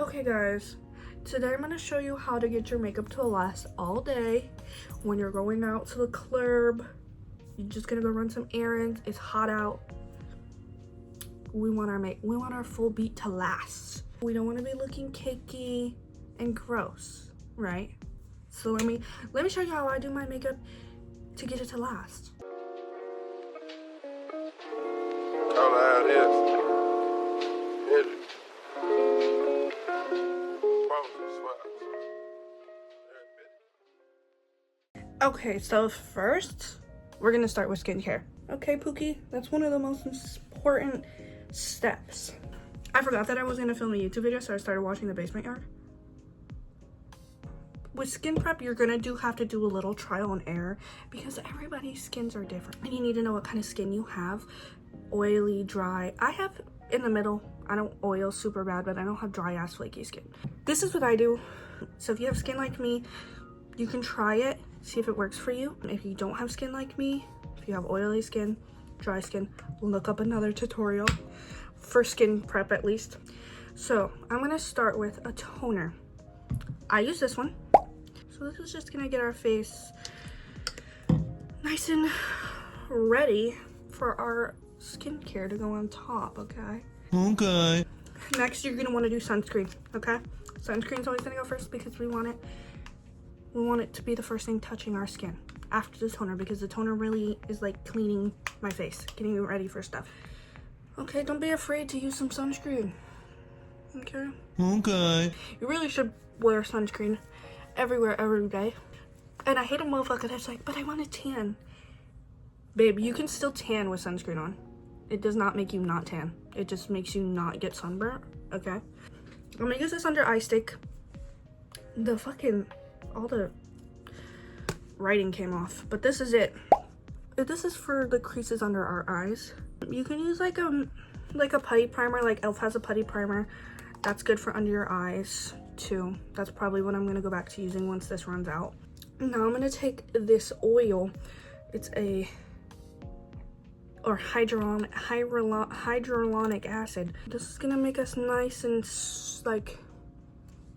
Okay guys, today I'm going to show you how to get your makeup to last all day when you're going out to the club. You're just going to go run some errands. It's hot out. We want our full beat to last. We don't want to be looking cakey and gross, right? So let me show you how I do my makeup to get it to last. Okay, so first we're gonna start with skincare. Okay, Pookie, that's one of the most important steps. I forgot that I was gonna film a YouTube video, so I started watching The Basement Yard. With skin prep, you're gonna have to do a little trial and error because everybody's skins are different. And you need to know what kind of skin you have. Oily, dry. I have in the middle. I don't oil super bad, but I don't have dry ass flaky skin. This is what I do. So if you have skin like me, you can try it, see if it works for you. If you don't have skin like me, if you have oily skin, dry skin, look up another tutorial for skin prep at least. So I'm gonna start with a toner. I use this one. So this is just gonna get our face nice and ready for our skincare to go on top, okay? Okay. Next, you're gonna wanna do sunscreen, okay? Sunscreen's always gonna go first because we want it to be the first thing touching our skin after the toner, because the toner really is like cleaning my face, getting it ready for stuff. Okay, don't be afraid to use some sunscreen. Okay? Okay. You really should wear sunscreen everywhere, every day. And I hate a motherfucker that's like, but I want to tan. Babe, you can still tan with sunscreen on. It does not make you not tan. It just makes you not get sunburnt, okay? I'm gonna use this under eye stick. All the writing came off, but this is it. This is for the creases under our eyes. You can use like a putty primer, like e.l.f. has a putty primer. That's good for under your eyes too. That's probably what I'm gonna go back to using once this runs out. Now I'm gonna take this oil. It's hyaluronic acid. This is gonna make us nice and like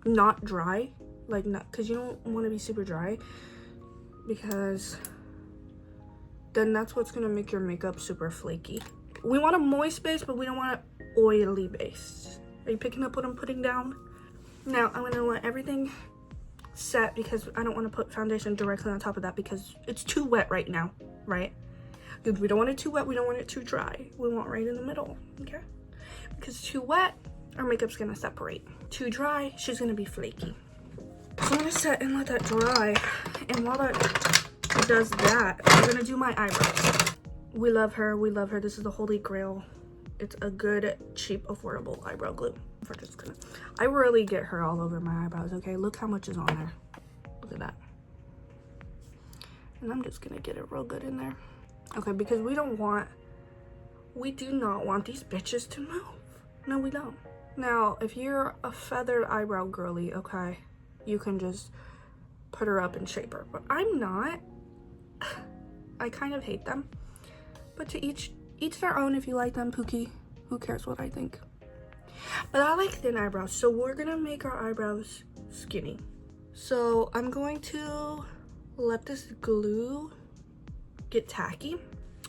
not dry. Like, not because you don't want to be super dry, because then that's what's gonna make your makeup super flaky. We want a moist base, but we don't want an oily base. Are you picking up what I'm putting down? Now I'm gonna let everything set because I don't want to put foundation directly on top of that because it's too wet right now, right? Because we don't want it too wet, we don't want it too dry. We want right in the middle, okay? Because too wet, our makeup's gonna separate. Too dry, she's gonna be flaky. So I'm gonna set and let that dry, and while that does that, I'm gonna do my eyebrows. We love her, this is the holy grail. It's a good, cheap, affordable eyebrow glue. I really get her all over my eyebrows, okay? Look how much is on there. Look at that. And I'm just gonna get it real good in there. Okay, because we do not want these bitches to move. No, we don't. Now, if you're a feathered eyebrow girly, okay, you can just put her up and shape her, but I'm not. I kind of hate them, but to each their own. If you like them, Pookie, who cares what I think? But I like thin eyebrows, so we're gonna make our eyebrows skinny. So I'm going to let this glue get tacky.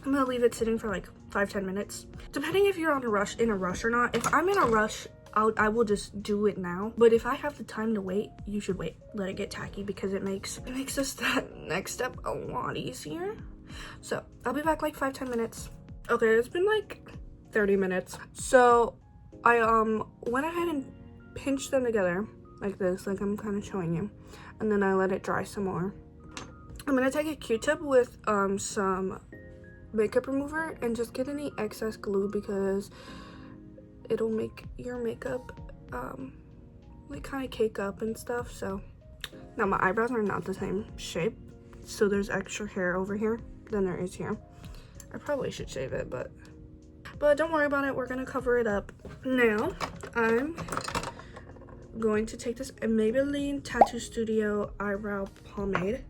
I'm gonna leave it sitting for like 5-10 minutes, depending if you're in a rush or not. If I'm in a rush, I will just do it now, but if I have the time to wait, you should wait. Let it get tacky because it makes us that next step a lot easier. So I'll be back like 5-10 minutes. Okay, it's been like 30 minutes. So I went ahead and pinched them together like this, like I'm kind of showing you, and then I let it dry some more. I'm gonna take a Q-tip with some makeup remover and just get any excess glue because it'll make your makeup like kind of cake up and stuff. So now my eyebrows are not the same shape, so there's extra hair over here than there is here. I probably should shave it, but don't worry about it. We're gonna cover it up. Now I'm going to take this Maybelline Tattoo Studio eyebrow pomade,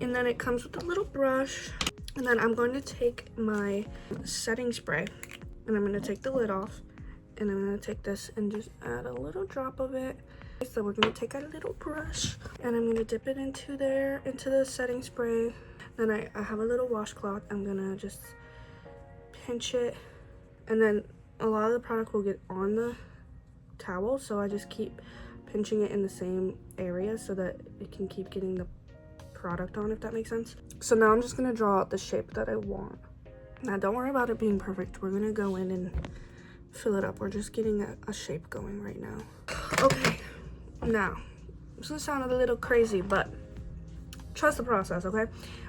and then it comes with a little brush, and then I'm going to take my setting spray and I'm going to take the lid off And I'm gonna take this and just add a little drop of it. So we're gonna take a little brush and I'm gonna dip it into there, into the setting spray. Then I have a little washcloth. I'm gonna just pinch it, and then a lot of the product will get on the towel, so I just keep pinching it in the same area so that it can keep getting the product on, if that makes sense. So now I'm just gonna draw out the shape that I want. Now don't worry about it being perfect. We're gonna go in and fill it up. We're just getting a shape going right now. Okay, now this is gonna sound a little crazy, but trust the process, okay?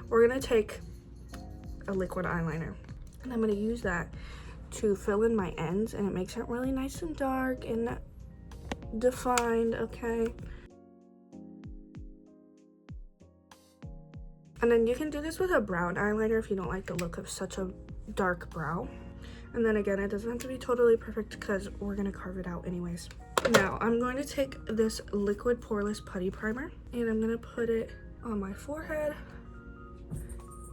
We're gonna take a liquid eyeliner and I'm gonna use that to fill in my ends, and it makes it really nice and dark and defined, okay? And then you can do this with a brown eyeliner if you don't like the look of such a dark brow. And then again, it doesn't have to be totally perfect because we're gonna carve it out anyways. Now I'm going to take this liquid poreless putty primer and I'm gonna put it on my forehead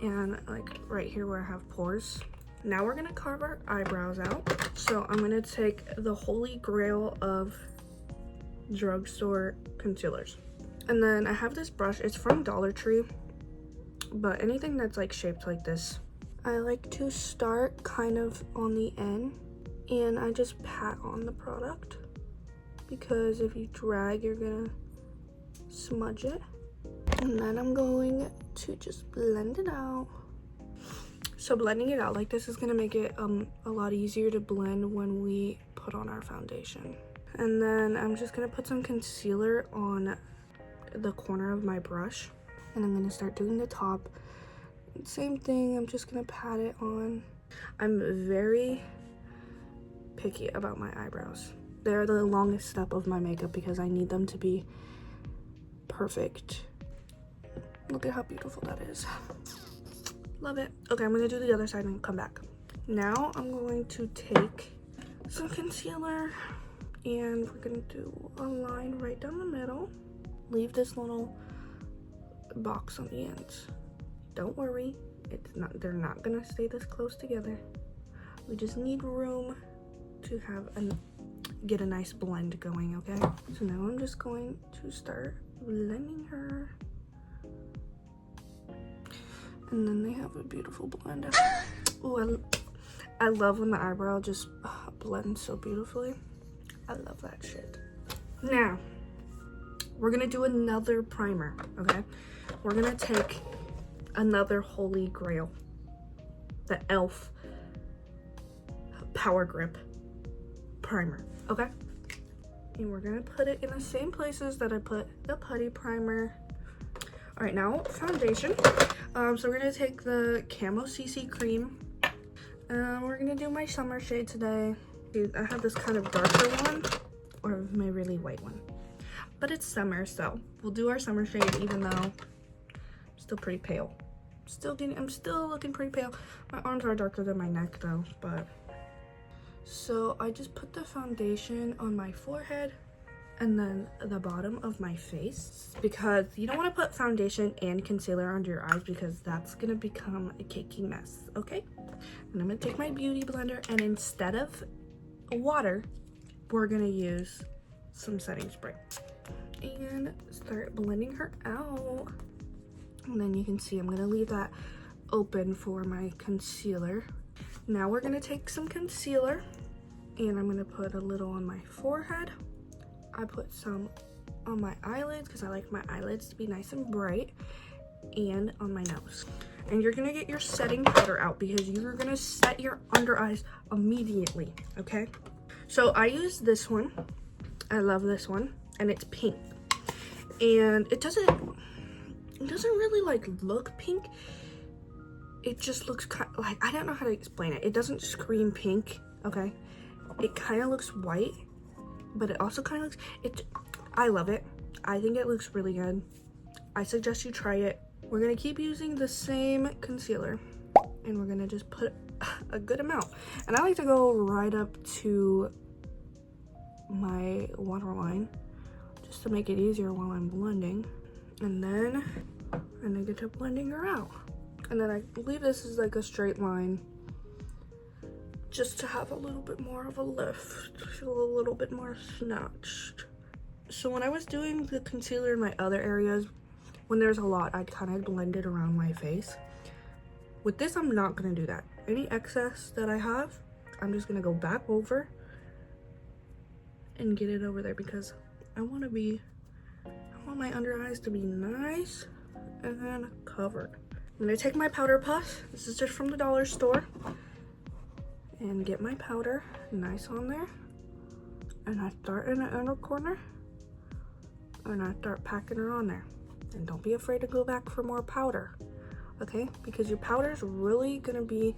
and like right here where I have pores. Now we're gonna carve our eyebrows out. So I'm gonna take the holy grail of drugstore concealers. And then I have this brush, it's from Dollar Tree, but anything that's like shaped like this, I like to start kind of on the end and I just pat on the product, because if you drag, you're gonna smudge it. And then I'm going to just blend it out. So blending it out like this is gonna make it a lot easier to blend when we put on our foundation. And then I'm just gonna put some concealer on the corner of my brush, and I'm gonna start doing the top. Same thing, I'm just gonna pat it on. I'm very picky about my eyebrows. They're the longest step of my makeup because I need them to be perfect. Look at how beautiful that is. Love it. Okay, I'm gonna do the other side and come back. Now I'm going to take some concealer and we're gonna do a line right down the middle. Leave this little box on the ends. Don't worry, they're not gonna stay this close together. We just need room to have get a nice blend going, okay? So now I'm just going to start blending her. And then they have a beautiful blend. Oh, I love when the eyebrow just blends so beautifully. I love that shit. Now, we're gonna do another primer, okay? We're gonna take another holy grail, the e.l.f. Power Grip primer, okay? And we're gonna put it in the same places that I put the putty primer. All right, now foundation. So we're gonna take the Camo CC cream. We're gonna do my summer shade today. I have this kind of darker one, or my really white one. But it's summer, so we'll do our summer shade even though I'm still pretty pale. I'm still looking pretty pale. My arms are darker than my neck though, but. So I just put the foundation on my forehead and then the bottom of my face, because you don't want to put foundation and concealer under your eyes because that's gonna become a cakey mess, okay? And I'm gonna take my beauty blender, and instead of water, we're gonna use some setting spray and start blending her out. And then you can see I'm gonna leave that open for my concealer. Now we're gonna take some concealer and I'm gonna put a little on my forehead. I put some on my eyelids because I like my eyelids to be nice and bright, and on my nose. And you're gonna get your setting powder out because you're gonna set your under eyes immediately, okay? So I use this one. I love this one, and it's pink. And it doesn't really like look pink. It just looks kind of like, I don't know how to explain it. It doesn't scream pink, okay? It kind of looks white, but it also kind of looks, I love it. I think it looks really good. I suggest you try it. We're gonna keep using the same concealer and we're gonna just put a good amount. And I like to go right up to my waterline just to make it easier while I'm blending. And then I'm gonna get to blending her out. And then I believe this is like a straight line just to have a little bit more of a lift, feel a little bit more snatched. So when I was doing the concealer in my other areas, when there's a lot, I'd kind of blend it around my face. With this, I'm not gonna do that. Any excess that I have, I'm just gonna go back over and get it over there because I want my under eyes to be nice and covered. I'm gonna take my powder puff. This is just from the dollar store. And get my powder nice on there. And I start in the inner corner. And I start packing her on there. And don't be afraid to go back for more powder. Okay? Because your powder is really gonna be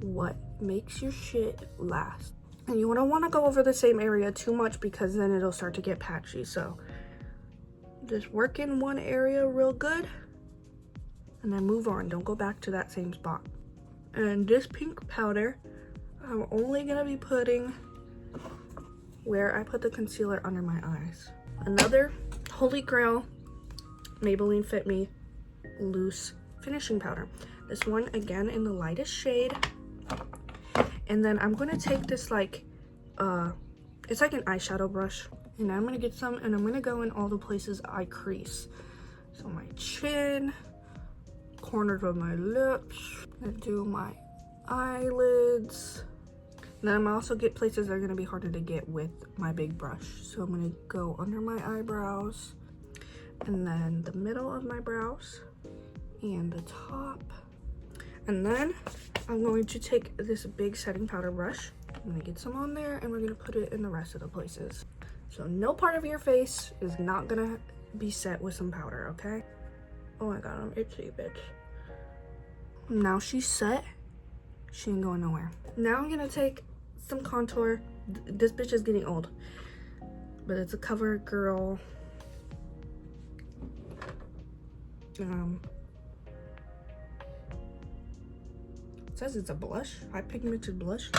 what makes your shit last. And you don't want to go over the same area too much because then it'll start to get patchy. So just work in one area real good and then move on. Don't go back to that same spot. And this pink powder, I'm only gonna be putting where I put the concealer under my eyes. Another Holy Grail Maybelline Fit Me loose finishing powder. This one again in the lightest shade. And then I'm gonna take this like, it's like an eyeshadow brush. And I'm gonna get some and I'm gonna go in all the places I crease. So my chin, corners of my lips, I'm gonna do my eyelids. And then I'm also get places that are gonna be harder to get with my big brush. So I'm gonna go under my eyebrows and then the middle of my brows and the top. And then I'm going to take this big setting powder brush. I'm gonna get some on there and we're gonna put it in the rest of the places. So no part of your face is not gonna be set with some powder, okay? Oh my god, I'm itchy, bitch. Now she's set. She ain't going nowhere. Now I'm gonna take some contour. This bitch is getting old, but it's a CoverGirl. It says it's a blush, high pigmented blush.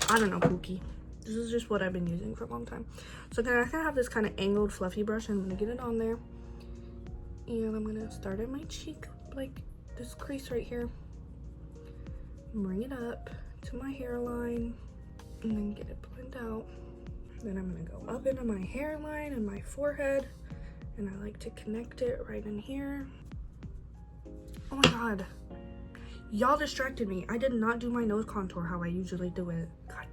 I don't know, Pookie. This is just what I've been using for a long time. So then I kind of have this kind of angled fluffy brush and I'm gonna get it on there. And I'm gonna start at my cheek, like this crease right here. Bring it up to my hairline and then get it blend out. Then I'm gonna go up into my hairline and my forehead. And I like to connect it right in here. Oh my god. Y'all distracted me. I did not do my nose contour how I usually do it. God.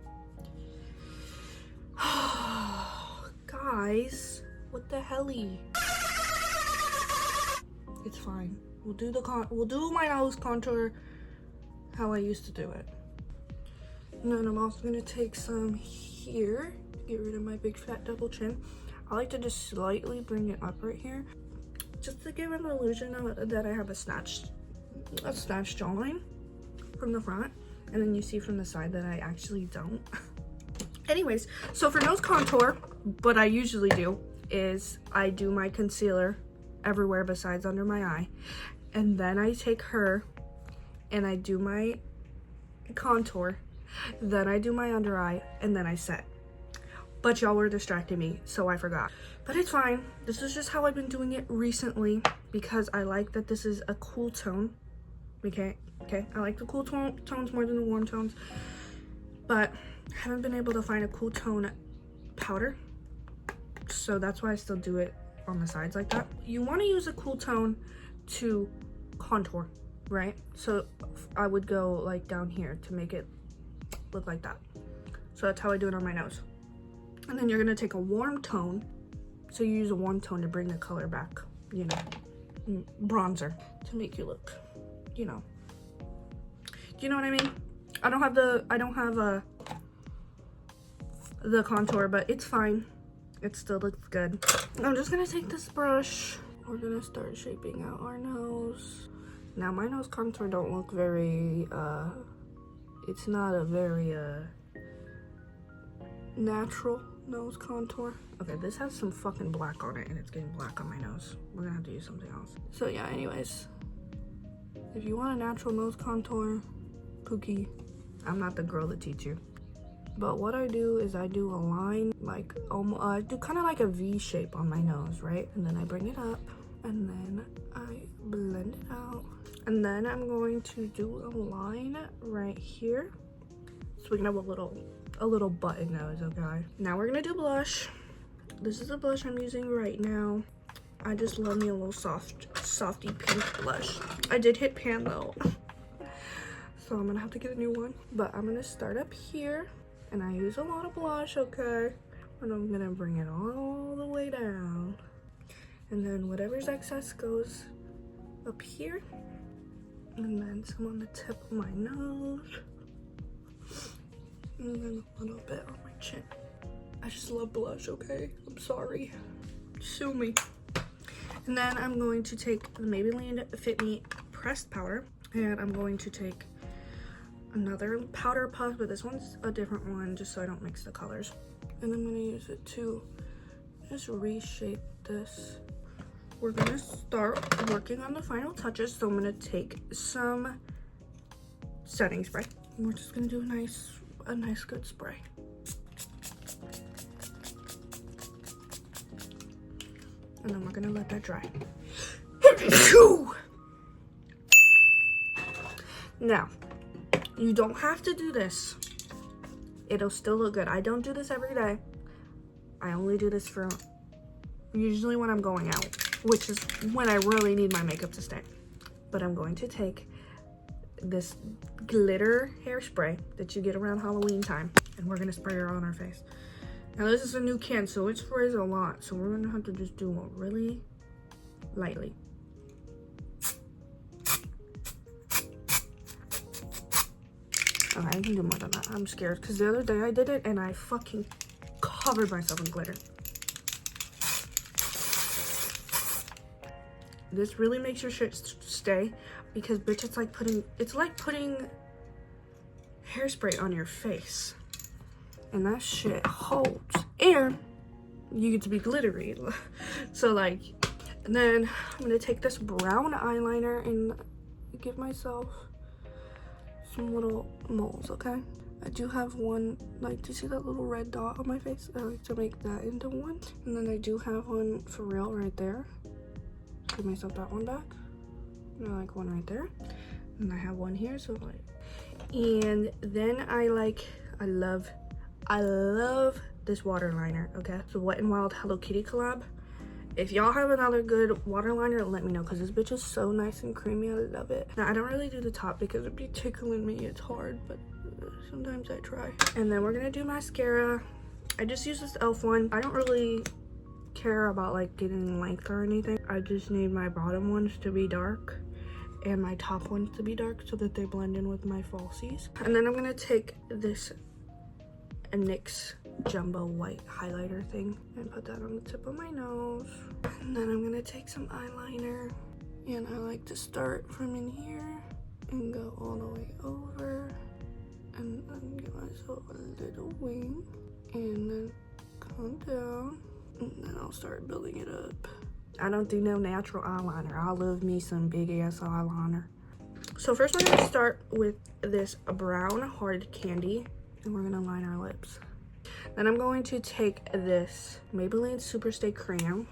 Guys, what the helly? It's fine. We'll do my nose contour how I used to do it. And then I'm also gonna take some here to get rid of my big fat double chin. I like to just slightly bring it up right here, just to give an illusion of that I have a snatched jawline from the front, and then you see from the side that I actually don't. Anyways, so for nose contour, what I usually do is I do my concealer everywhere besides under my eye, and then I take her and I do my contour, then I do my under eye, and then I set. But y'all were distracting me, so I forgot. But it's fine. This is just how I've been doing it recently because I like that this is a cool tone. Okay? I like the cool tones more than the warm tones. But I haven't been able to find a cool tone powder. So that's why I still do it on the sides like that. You want to use a cool tone to contour, right? So I would go like down here to make it look like that. So that's how I do it on my nose. And then you're gonna take a warm tone. So you use a warm tone to bring the color back, you know, bronzer to make you look, you know. Do you know what I mean? I don't have the contour, but it's fine. It still looks good. I'm just gonna take this brush. We're gonna start shaping out our nose. Now my nose contour don't look very, it's not a very, natural nose contour. Okay, this has some fucking black on it and it's getting black on my nose. We're gonna have to use something else. So yeah, anyways, if you want a natural nose contour, Pookie, I'm not the girl to teach you. But what I do is I do a line, like, I do kind of like a V shape on my nose, right? And then I bring it up and then I blend it out. And then I'm going to do a line right here So we can have a little button nose, okay? Now we're gonna do blush. This is the blush I'm using right now. I just love me a little softy pink blush. I did hit pan though. So I'm gonna have to get a new one. But I'm gonna start up here. And I use a lot of blush, okay? And I'm gonna bring it all the way down. And then whatever's excess goes up here. And then some on the tip of my nose. And then a little bit on my chin. I just love blush, okay? I'm sorry. Sue me. And then I'm going to take the Maybelline Fit Me pressed powder. And I'm going to take another powder puff, but this one's a different one just so I don't mix the colors. And I'm gonna use it to just reshape this. We're gonna start working on the final touches. So I'm gonna take some setting spray. And we're just gonna do a nice good spray. And then we're gonna let that dry. Now, you don't have to do this. It'll still look good. I don't do this every day. I only do this for usually when I'm going out, which is when I really need my makeup to stay. But I'm going to take this glitter hairspray that you get around Halloween time, and we're gonna spray it on our face. Now this is a new can, so it sprays a lot, so we're gonna have to just do it really lightly. Okay, I can do more than that. I'm scared because the other day I did it and I fucking covered myself in glitter. This really makes your shit stay because bitch, it's like putting hairspray on your face. And that shit holds. And you get to be glittery. So like, and then I'm gonna take this brown eyeliner and give myself some little moles, okay? I do have one, like, do you see that little red dot on my face? I like to make that into one. And then I do have one for real right there. Give myself that one back. And I like one right there. And I have one here, so like, and then I love this water liner, okay? So Wet n Wild Hello Kitty collab. If y'all have another good water liner, let me know, because this bitch is so nice and creamy. I love it. Now, I don't really do the top because it'd be tickling me. It's hard, but sometimes I try. And then we're gonna do mascara. I just use this e.l.f. one. I don't really care about like getting length or anything. I just need my bottom ones to be dark and my top ones to be dark so that they blend in with my falsies. And then I'm gonna take this NYX jumbo white highlighter thing and put that on the tip of my nose. And then I'm gonna take some eyeliner, and I like to start from in here and go all the way over, and then give myself a little wing, and then come down, and then I'll start building it up. I don't do no natural eyeliner. I love me some big ass eyeliner. So first we're gonna start with this brown hard candy, and we're gonna line our lips. Then I'm going to take this Maybelline Superstay Crayon.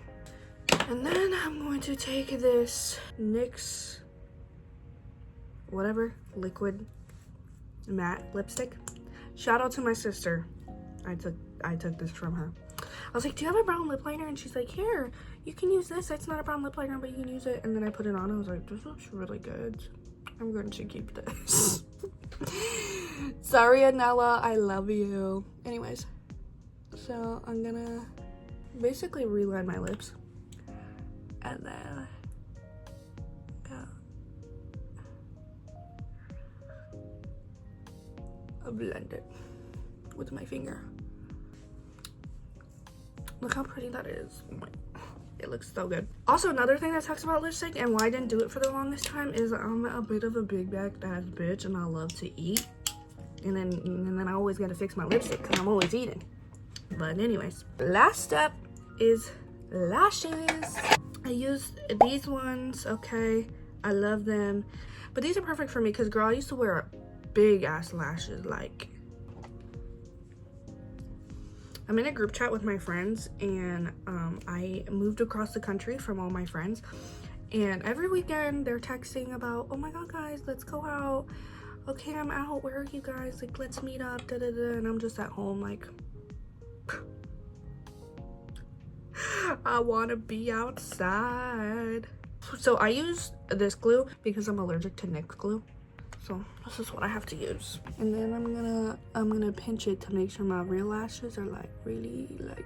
And then I'm going to take this NYX, whatever, liquid matte lipstick. Shout out to my sister. I took this from her. I was like, do you have a brown lip liner? And she's like, here, you can use this. It's not a brown lip liner, but you can use it. And then I put it on. I was like, this looks really good. I'm going to keep this. Sorry, Anella, I love you. Anyways, so I'm gonna basically reline my lips, and then I'll blend it with my finger. Look how pretty that is. Oh my, it looks so good. Also, another thing that talks about lipstick and why I didn't do it for the longest time is I'm a bit of a big backed ass bitch, and I love to eat. And then I always gotta fix my lipstick because I'm always eating. But anyways, last step is lashes. I used these ones, okay? I love them. But these are perfect for me because, girl, I used to wear big ass lashes. Like, I'm in a group chat with my friends, and I moved across the country from all my friends. And every weekend they're texting about, oh my god, guys, let's go out. okay, I'm out, where are you guys? Like, let's meet up, da da da. And I'm just at home, like, I want to be outside. So I use this glue because I'm allergic to NYX glue. So this is what I have to use. And then I'm gonna pinch it to make sure my real lashes are like really like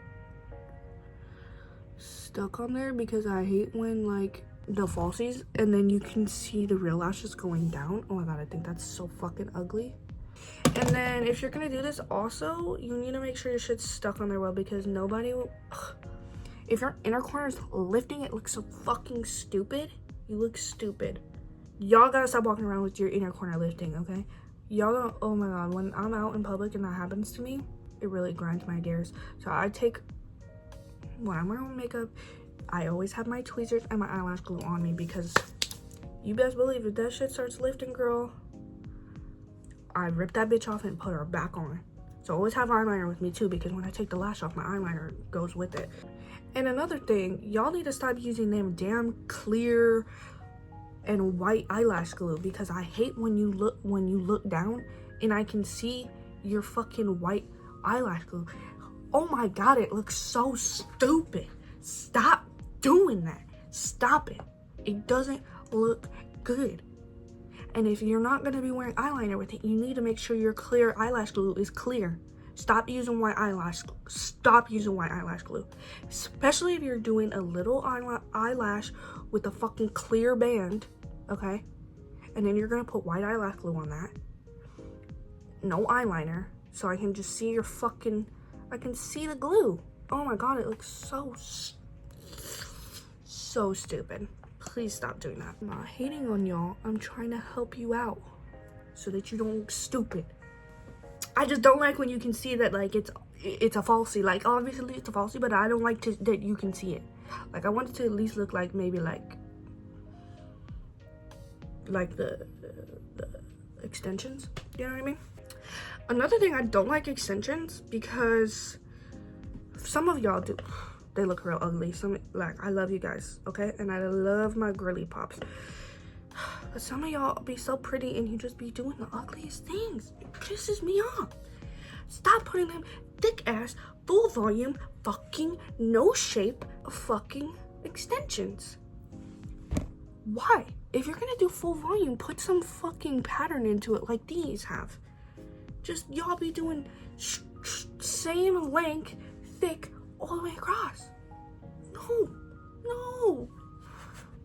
stuck on there, because I hate when like the falsies and then you can see the real lashes going down. Oh my god, I think that's so fucking ugly. And then if you're gonna do this also, you need to make sure your shit's stuck on there well, because nobody will, if your inner corner is lifting, it looks so fucking stupid. You look stupid. Y'all gotta stop walking around with your inner corner lifting, okay? Y'all don't, oh my god, when I'm out in public and that happens to me, it really grinds my gears. So I take, when I'm wearing makeup, I always have my tweezers and my eyelash glue on me, because you best believe if that shit starts lifting, girl, I rip that bitch off and put her back on. So always have eyeliner with me too, because when I take the lash off, my eyeliner goes with it. And another thing, y'all need to stop using them damn clear and white eyelash glue, because I hate when you look down and I can see your fucking white eyelash glue. Oh my god, it looks so stupid. Stop doing that. Stop it. It doesn't look good. And if you're not going to be wearing eyeliner with it, you need to make sure your clear eyelash glue is clear. Stop using white eyelash. Stop using white eyelash glue. Especially if you're doing a little eyelash with a fucking clear band, okay? And then you're going to put white eyelash glue on that. No eyeliner. So I can just see your fucking, I can see the glue. Oh my god, it looks so stupid. Please stop doing that. I'm not hating on y'all. I'm trying to help you out so that you don't look stupid. I just don't like when you can see that like it's a falsie. Like obviously it's a falsie, but I don't like that you can see it. Like I want it to at least look like maybe like the extensions. You know what I mean? Another thing, I don't like extensions because some of y'all do. They look real ugly. Some, like, I love you guys, okay? And I love my girly pops. But some of y'all be so pretty and you just be doing the ugliest things. It pisses me off. Stop putting them thick ass, full volume, fucking no shape fucking extensions. Why? If you're gonna do full volume, put some fucking pattern into it like these have. Just y'all be doing same length, thick, all the way across. No.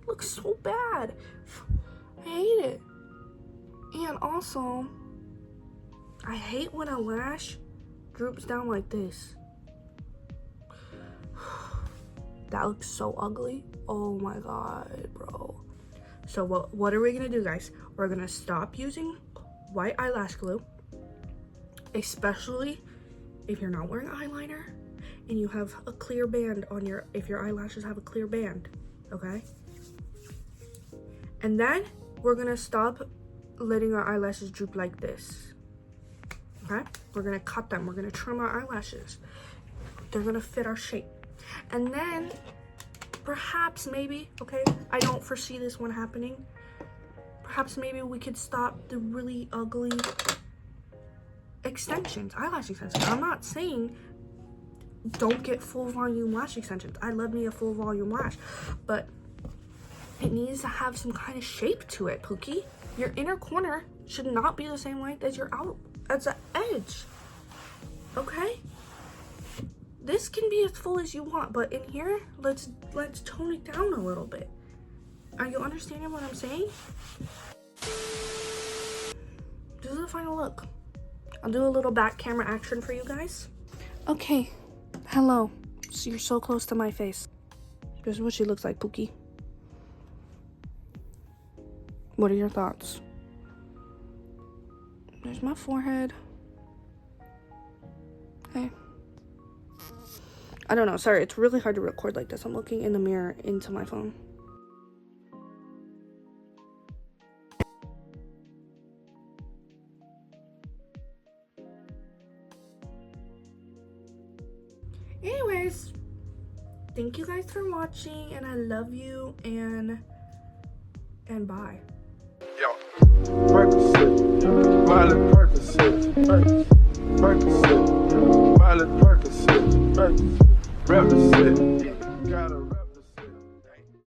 Looks so bad. I hate it. And also, I hate when a lash droops down like this. That looks so ugly. Oh my god, bro. So what are we gonna do, guys? We're gonna stop using white eyelash glue, especially if you're not wearing eyeliner and you have a clear band on your, if your eyelashes have a clear band, okay? And then we're gonna stop letting our eyelashes droop like this, okay? We're gonna cut them, we're gonna trim our eyelashes. They're gonna fit our shape. And then perhaps maybe, okay, I don't foresee this one happening, perhaps maybe we could stop the really ugly extensions, eyelash extensions. I'm not saying don't get full volume lash extensions. I love me a full volume lash, but it needs to have some kind of shape to it, Pookie. Your inner corner should not be the same length as your as the edge, okay? This can be as full as you want, but in here, let's tone it down a little bit. Are you understanding what I'm saying? This is the final look. I'll do a little back camera action for you guys. Okay, hello. So you're so close to my face. This is what she looks like, Pookie. What are your thoughts? There's my forehead. Okay. I don't know, sorry, it's really hard to record like this. I'm looking in the mirror into my phone. Anyways, thank you guys for watching, and I love you, and bye. Yo, Percocet. Miley Percocet, Percocet, Miley Percocet, represent.